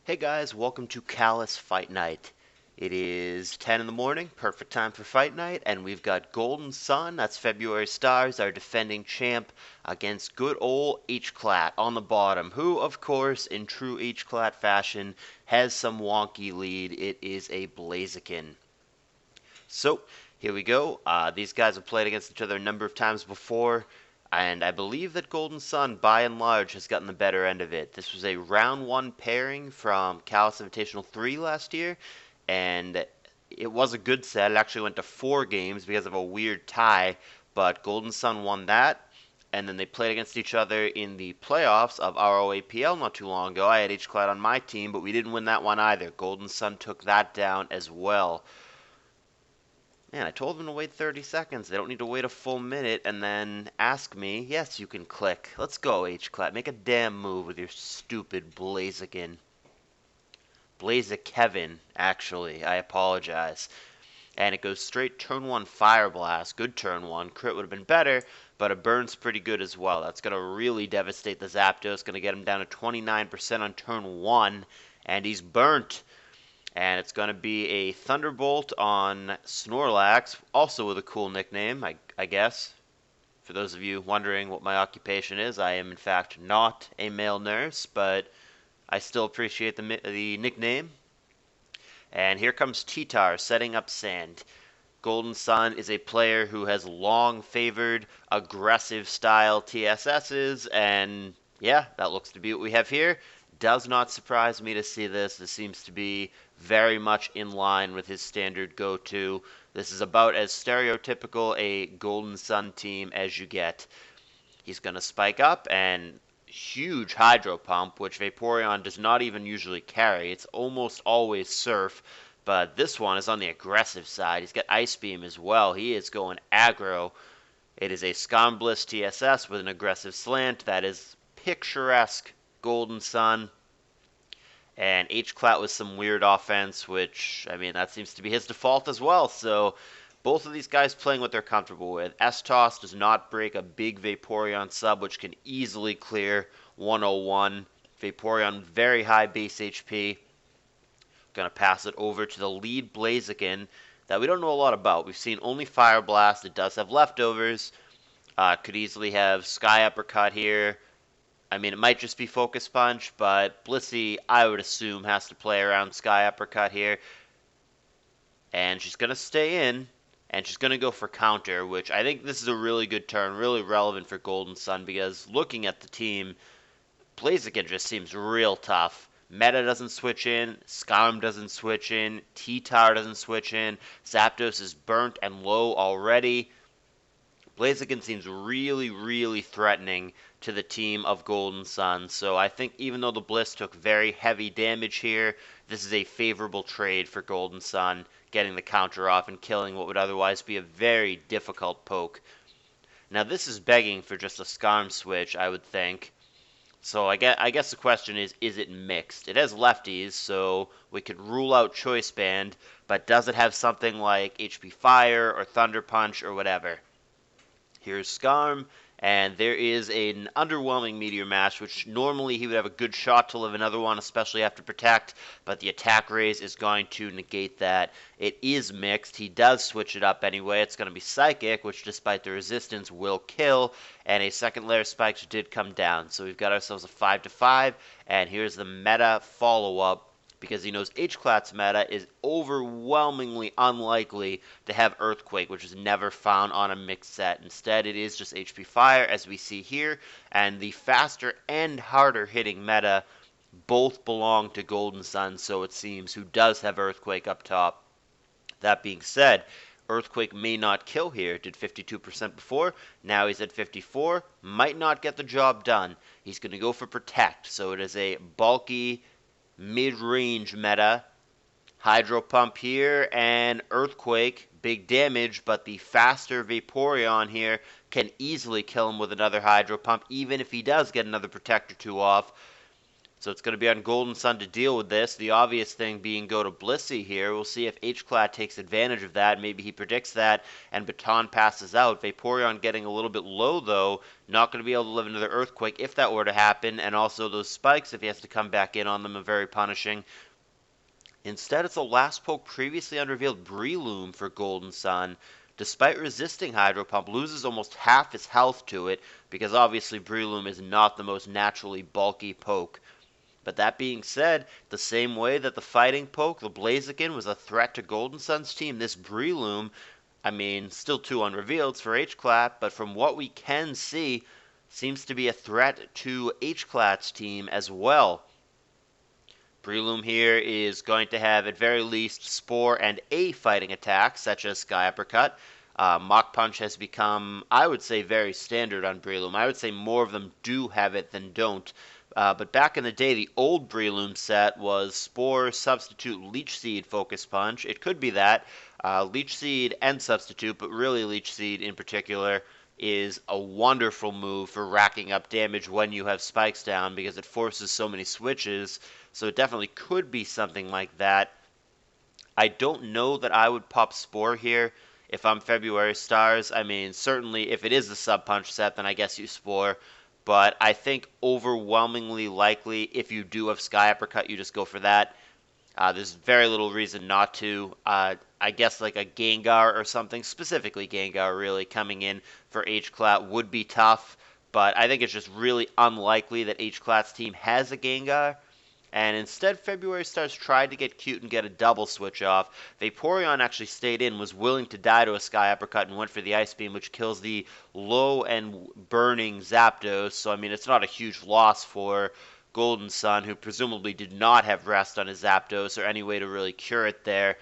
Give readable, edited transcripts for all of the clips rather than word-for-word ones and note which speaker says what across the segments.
Speaker 1: Hey guys, welcome to CALLOUS Fight Night. It is 10 in the morning, perfect time for Fight Night, and we've got Golden Sun, that's February Stars, our defending champ, against good old Hclat on the bottom, who, of course, in true Hclat fashion, has some wonky lead. It is a Blaziken. So, here we go. These guys have played against each other a number of times before, and I believe that Golden Sun, by and large, has gotten the better end of it. This was a round one pairing from CALLOUS Invitational 3 last year, and it was a good set. It actually went to 4 games because of a weird tie, but Golden Sun won that, and then they played against each other in the playoffs of ROAPL not too long ago. I had Hclat on my team, but we didn't win that one either. Golden Sun took that down as well. Man, I told them to wait 30 seconds. They don't need to wait a full minute and then ask me. Yes, you can click. Let's go, Hclat. Make a damn move with your stupid Blaziken. Kevin, actually. I apologize. And it goes straight turn 1 Fire Blast. Good turn 1. Crit would have been better, but a burn's pretty good as well. That's going to really devastate the Zapdos. Going to get him down to 29% on turn 1. And he's burnt. And it's going to be a Thunderbolt on Snorlax, also with a cool nickname, I guess. For those of you wondering what my occupation is, I am in fact not a male nurse, but I still appreciate the nickname. And here comes Titar setting up Sand. Golden Sun is a player who has long favored aggressive style TSSs, and yeah, that looks to be what we have here. Does not surprise me to see this. This seems to be very much in line with his standard go-to. This is about as stereotypical a Golden Sun team as you get. He's going to spike up and huge Hydro Pump, which Vaporeon does not even usually carry. It's almost always Surf, but this one is on the aggressive side. He's got Ice Beam as well. He is going aggro. It is a Scombliss TSS with an aggressive slant. That is picturesque Golden Sun. And Hclat with some weird offense, which, I mean, that seems to be his default as well. So both of these guys playing what they're comfortable with. S-Toss does not break a big Vaporeon sub, which can easily clear 101. Vaporeon, very high base HP. Going to pass it over to the lead Blaziken that we don't know a lot about. We've seen only Fire Blast. It does have leftovers. Could easily have Sky Uppercut here. I mean, it might just be Focus Punch, but Blissey, I would assume, has to play around Sky Uppercut here. And she's going to stay in, and she's going to go for counter, which I think this is a really good turn, really relevant for Golden Sun, because looking at the team, Blaziken just seems real tough. Meta doesn't switch in, Skarm doesn't switch in, T-Tower doesn't switch in, Zapdos is burnt and low already. Blaziken seems really, really threatening to the team of Golden Sun, so I think even though the Bliss took very heavy damage here, this is a favorable trade for Golden Sun, getting the counter off and killing what would otherwise be a very difficult poke. Now this is begging for just a Skarm switch, I would think. So I guess the question is it mixed? It has lefties, so we could rule out Choice Band, but does it have something like HP Fire or Thunder Punch or whatever? Here's Skarm, and there is an underwhelming Meteor Mash, which normally he would have a good shot to live another one, especially after Protect, but the attack raise is going to negate that. It is mixed. He does switch it up anyway. It's going to be Psychic, which despite the resistance will kill, and a second layer Spikes did come down. So we've got ourselves a 5-5, and here's the meta follow-up, because he knows Hclat's meta is overwhelmingly unlikely to have Earthquake, which is never found on a mixed set. Instead, it is just HP Fire, as we see here, and the faster and harder hitting meta both belong to Golden Sun, so it seems, who does have Earthquake up top. That being said, Earthquake may not kill here. Did 52% before. Now he's at 54. Might not get the job done. He's going to go for Protect, so it is a bulky mid-range meta. Hydro Pump here, and Earthquake, big damage, but the faster Vaporeon here can easily kill him with another Hydro Pump, even if he does get another Protect or two off. So it's going to be on Golden Sun to deal with this. The obvious thing being go to Blissey here. We'll see if Hclat takes advantage of that. Maybe he predicts that and Baton passes out. Vaporeon getting a little bit low, though. Not going to be able to live another Earthquake if that were to happen. And also those spikes, if he has to come back in on them, are very punishing. Instead, it's the last poke previously unrevealed Breloom for Golden Sun. Despite resisting Hydro Pump, loses almost half his health to it, because obviously Breloom is not the most naturally bulky poke. But that being said, the same way that the fighting poke, the Blaziken, was a threat to Golden Sun's team, this Breloom, I mean, still too unrevealed for Hclat, but from what we can see, seems to be a threat to Hclat's team as well. Breloom here is going to have, at very least, Spore and a fighting attack, such as Sky Uppercut. Mach Punch has become, I would say, very standard on Breloom. I would say more of them do have it than don't. But back in the day, the old Breloom set was Spore, Substitute, Leech Seed, Focus Punch. It could be that. Leech Seed and Substitute, but really Leech Seed in particular, is a wonderful move for racking up damage when you have spikes down because it forces so many switches. So it definitely could be something like that. I don't know that I would pop Spore here if I'm February Stars. I mean, certainly if it is the Sub-Punch set, then I guess you Spore. But I think overwhelmingly likely, if you do have Sky Uppercut, you just go for that. There's very little reason not to. I guess like a Gengar or something, specifically Gengar really, coming in for Hclat would be tough. But I think it's just really unlikely that Hclat's team has a Gengar. And instead, February Stars tried to get cute and get a double switch off. Vaporeon actually stayed in, was willing to die to a Sky Uppercut, and went for the Ice Beam, which kills the low and burning Zapdos. So, I mean, it's not a huge loss for Golden Sun, who presumably did not have rest on his Zapdos or any way to really cure it there.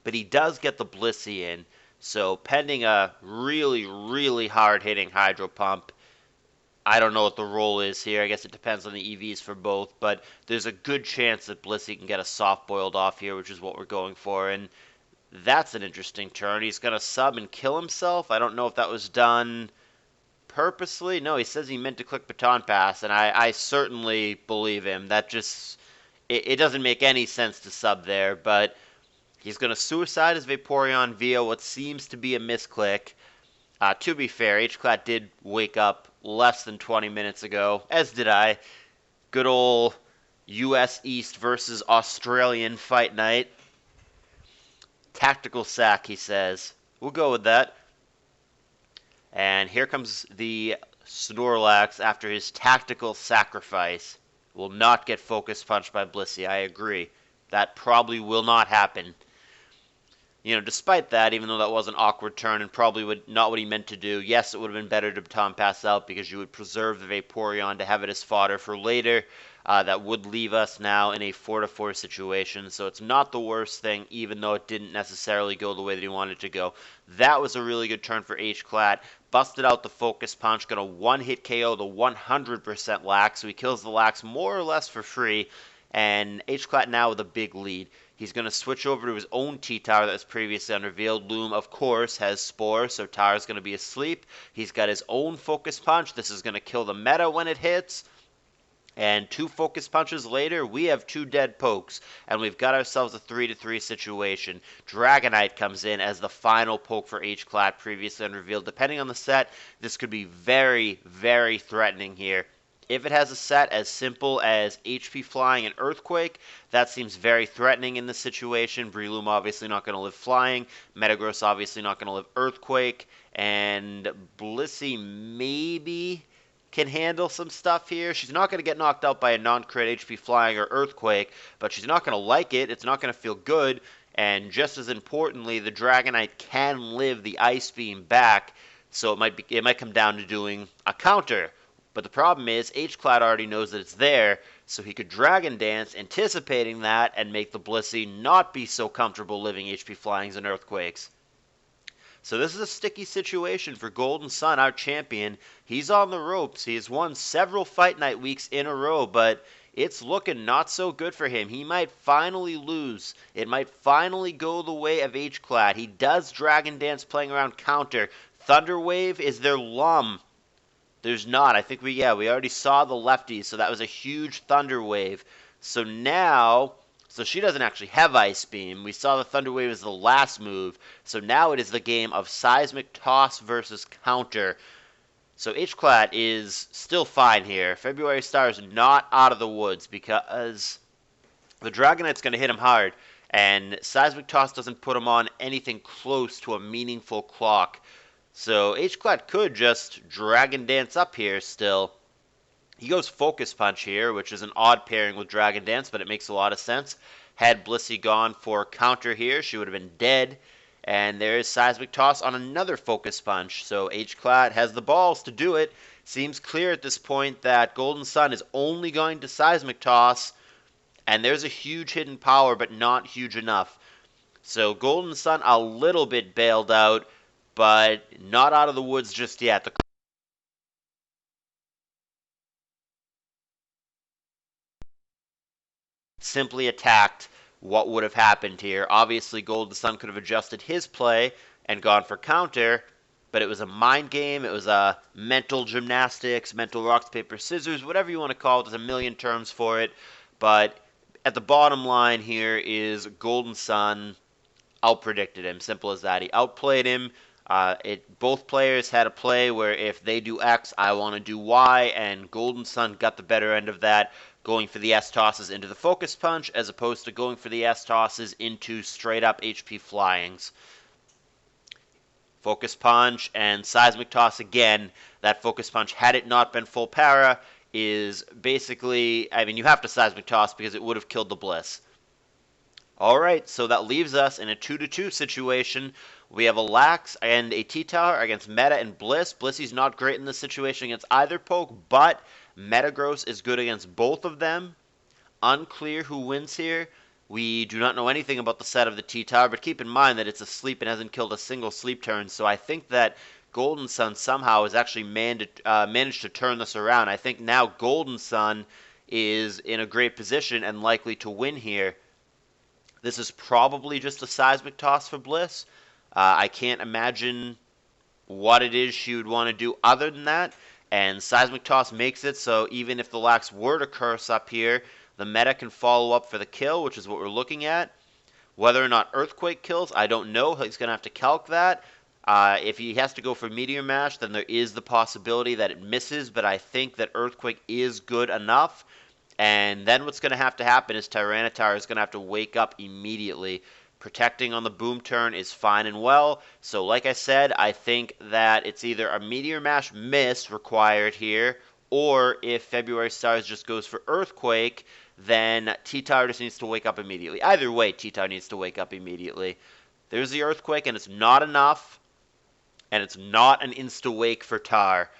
Speaker 1: But he does get the Blissey in. So, pending a really, really hard-hitting Hydro Pump, I don't know what the role is here. I guess it depends on the EVs for both, but there's a good chance that Blissey can get a soft-boiled off here, which is what we're going for, and that's an interesting turn. He's going to sub and kill himself. I don't know if that was done purposely. No, he says he meant to click Baton Pass, and I certainly believe him. That just, it doesn't make any sense to sub there, but he's going to suicide his Vaporeon via what seems to be a misclick. To be fair, Hclat did wake up less than 20 minutes ago, as did I. Good old US East versus Australian fight night. Tactical sack, he says. We'll go with that. And here comes the Snorlax after his tactical sacrifice. Will not get focus punched by Blissey, I agree. That probably will not happen. You know, despite that, even though that was an awkward turn and probably not what he meant to do, yes, it would have been better to Baton Pass out because you would preserve the Vaporeon to have it as fodder for later. That would leave us now in a 4-4 situation, so it's not the worst thing, even though it didn't necessarily go the way that he wanted to go. That was a really good turn for Hclat. Busted out the Focus Punch, gonna one-hit KO the 100% Lax, so he kills the Lax more or less for free, and Hclat now with a big lead. He's going to switch over to his own T-Tower that was previously unrevealed. Loom, of course, has Spore, so Tower's going to be asleep. He's got his own Focus Punch. This is going to kill the meta when it hits. And 2 Focus Punches later, we have 2 dead pokes. And we've got ourselves a 3-3 situation. Dragonite comes in as the final poke for Hclat, previously unrevealed. Depending on the set, this could be very, very threatening here. If it has a set as simple as HP Flying and Earthquake, that seems very threatening in this situation. Breloom obviously not going to live Flying. Metagross obviously not going to live Earthquake. And Blissey maybe can handle some stuff here. She's not going to get knocked out by a non-crit HP Flying or Earthquake, but she's not going to like it. It's not going to feel good. And just as importantly, the Dragonite can live the Ice Beam back, so it might come down to doing a counter. But the problem is, Hclat already knows that it's there, so he could Dragon Dance, anticipating that, and make the Blissey not be so comfortable living HP Flyings and Earthquakes. So this is a sticky situation for Golden Sun, our champion. He's on the ropes. He has won several Fight Night weeks in a row, but it's looking not so good for him. He might finally lose. It might finally go the way of Hclat. He does Dragon Dance playing around counter. Thunder Wave is their Lum. There's not. I think we already saw the lefties, so that was a huge thunder wave. So now, so she doesn't actually have Ice Beam. We saw the thunder wave as the last move. So now it is the game of seismic toss versus counter. So Hclat is still fine here. February Star is not out of the woods because the Dragonite's going to hit him hard, and Seismic Toss doesn't put him on anything close to a meaningful clock. So Hclat could just Dragon Dance up here still. He goes Focus Punch here, which is an odd pairing with Dragon Dance, but it makes a lot of sense. Had Blissey gone for counter here, she would have been dead. And there is Seismic Toss on another Focus Punch. So Hclat has the balls to do it. Seems clear at this point that Golden Sun is only going to Seismic Toss. And there's a huge hidden power, but not huge enough. So Golden Sun a little bit bailed out, but not out of the woods just yet. The simply attacked what would have happened here. Obviously, Golden Sun could have adjusted his play and gone for counter, but it was a mind game. It was a mental gymnastics, mental rocks, paper, scissors, whatever you want to call it. There's a million terms for it, but at the bottom line here is Golden Sun outpredicted him. Simple as that. He outplayed him. Both players had a play where if they do X, I want to do Y, and Golden Sun got the better end of that, going for the S tosses into the Focus Punch, as opposed to going for the S tosses into straight up HP flyings. Focus Punch and Seismic Toss again. That Focus Punch, had it not been full para, is basically, I mean, you have to Seismic Toss because it would have killed the Bliss. Alright, so that leaves us in a 2-2 situation. We have a Lax and a T-Tower against Meta and Bliss. Blissey's not great in this situation against either poke, but Metagross is good against both of them. Unclear who wins here. We do not know anything about the set of the T-Tower, but keep in mind that it's asleep and hasn't killed a single sleep turn, so I think that Golden Sun somehow has actually managed to turn this around. I think now Golden Sun is in a great position and likely to win here. This is probably just a Seismic Toss for Bliss. I can't imagine what it is she would want to do other than that, and Seismic Toss makes it so even if the Lax were to curse up here, the meta can follow up for the kill, which is what we're looking at. Whether or not Earthquake kills, I don't know. He's going to have to calc that. If he has to go for Meteor Mash, then there is the possibility that it misses, but I think that Earthquake is good enough. And then what's going to happen is Tyranitar is going to have to wake up immediately. Protecting on the boom turn is fine and well. So like I said, I think that it's either a Meteor Mash miss required here, or if February Stars just goes for Earthquake, then T-Tower just needs to wake up immediately. Either way, T-Tower needs to wake up immediately. There's the Earthquake, and it's not enough. And it's not an insta-wake for Tar.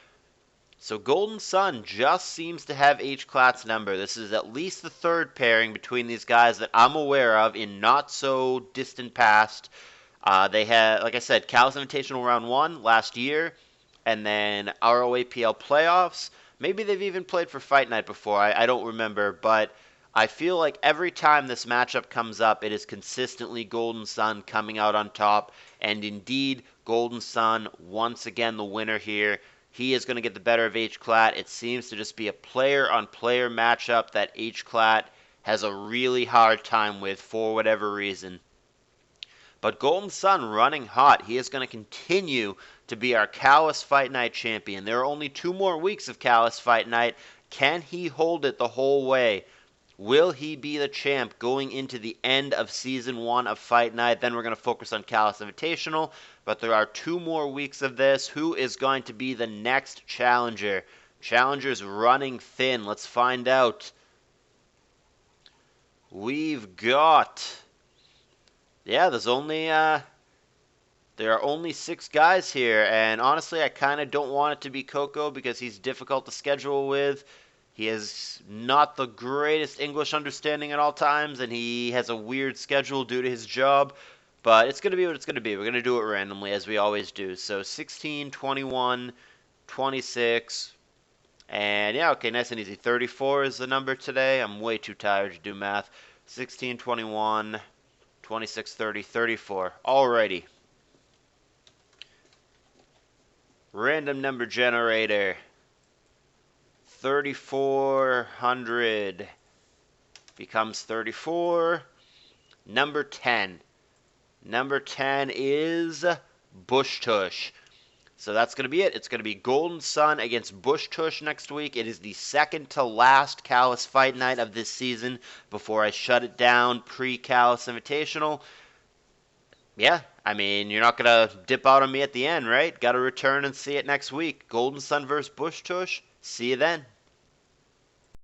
Speaker 1: So Golden Sun just seems to have Hclat's number. This is at least the third pairing between these guys that I'm aware of in not so distant past. They had, like I said, CALLOUS Invitational Round 1 last year, and then ROAPL Playoffs. Maybe they've even played for Fight Night before. I don't remember, but I feel like every time this matchup comes up, it is consistently Golden Sun coming out on top, and indeed, Golden Sun, once again, the winner here. He is going to get the better of Hclat. It seems to just be a player-on-player matchup that Hclat has a really hard time with for whatever reason. But Golden Sun running hot. He is going to continue to be our CALLOUS Fight Night champion. There are only 2 more weeks of CALLOUS Fight Night. Can he hold it the whole way? Will he be the champ going into the end of Season 1 of Fight Night? Then we're going to focus on CALLOUS Invitational. But there are 2 more weeks of this. Who is going to be the next challenger? Challenger's running thin. Let's find out. We've got... Yeah, there are only 6 guys here. And honestly, I kind of don't want it to be Coco because he's difficult to schedule with. He has not the greatest English understanding at all times, and he has a weird schedule due to his job. But it's going to be what it's going to be. We're going to do it randomly, as we always do. So 16, 21, 26, and yeah, okay, nice and easy. 34 is the number today. I'm way too tired to do math. 16, 21, 26, 30, 34. Alrighty. Random number generator. 3,400 becomes 34. Number 10. Number 10 is Bush Tush. So that's going to be it. It's going to be Golden Sun against Bush Tush next week. It is the second to last Callous Fight Night of this season before I shut it down pre-Callous Invitational. Yeah, I mean, you're not going to dip out on me at the end, right? Got to return and see it next week. Golden Sun versus Bush Tush. See you then.